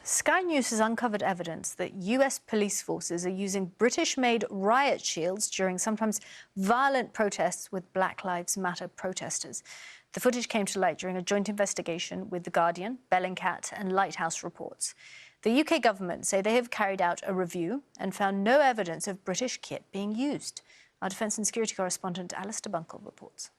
Sky News has uncovered evidence that US police forces are using British-made riot shields during sometimes violent protests with Black Lives Matter protesters. The footage came to light during a joint investigation with The Guardian, Bellingcat and Lighthouse reports. The UK government say they have carried out a review and found no evidence of British kit being used. Our defence and security correspondent Alistair Bunkle reports.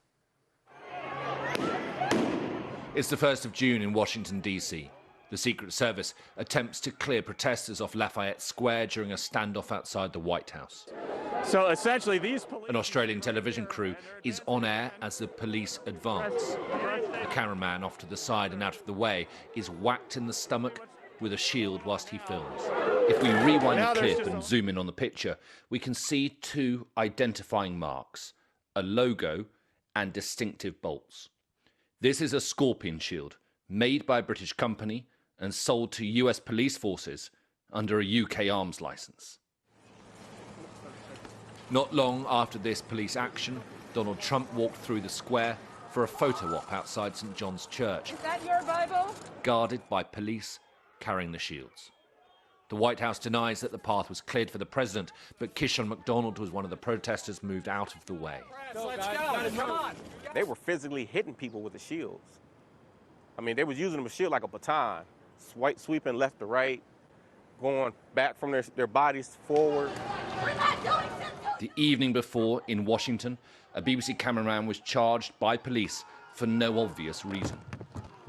It's the 1st of June in Washington, D.C. The Secret Service attempts to clear protesters off Lafayette Square during a standoff outside the White House. So essentially An Australian television crew is on air as the police advance. The cameraman off to the side and out of the way is whacked in the stomach with a shield whilst he films. If we rewind the clip and zoom in on the picture, we can see two identifying marks, a logo and distinctive bolts. This is a Scorpion shield made by a British company and sold to US police forces under a UK arms licence. Not long after this police action, Donald Trump walked through the square for a photo op outside St John's Church. Is that your Bible? Guarded by police carrying the shields. The White House denies that the path was cleared for the president, but Kishon McDonald was one of the protesters moved out of the way. Let's go. Come on. they were physically hitting people with the shields. I mean, they was using them as a shield like a baton, sweeping left to right, going back from their bodies forward. The evening before, in Washington, a BBC cameraman was charged by police for no obvious reason.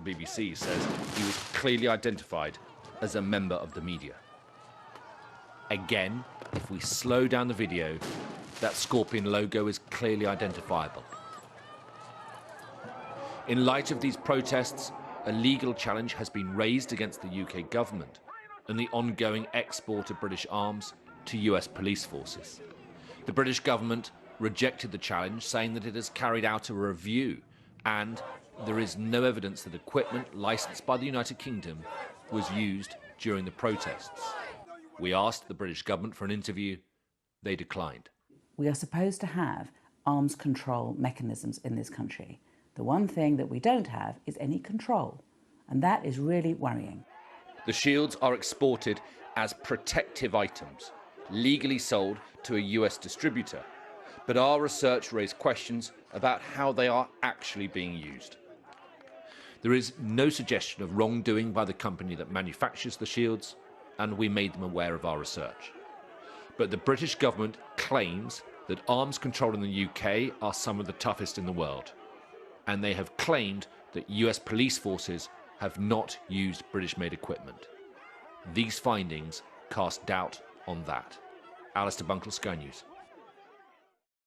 The BBC says he was clearly identified as a member of the media. Again, if we slow down the video, that Scorpion logo is clearly identifiable. In light of these protests, a legal challenge has been raised against the UK government and the ongoing export of British arms to US police forces. The British government rejected the challenge, saying that it has carried out a review and there is no evidence that equipment licensed by the United Kingdom was used during the protests. We asked the British government for an interview. They declined. We are supposed to have arms control mechanisms in this country. The one thing that we don't have is any control, and that is really worrying. The shields are exported as protective items, legally sold to a US distributor, but our research raised questions about how they are actually being used. There is no suggestion of wrongdoing by the company that manufactures the shields, and we made them aware of our research. But the British government claims that arms control in the UK are some of the toughest in the world, and they have claimed that US police forces have not used British-made equipment. These findings cast doubt on that. Alistair Bunkle, Sky News.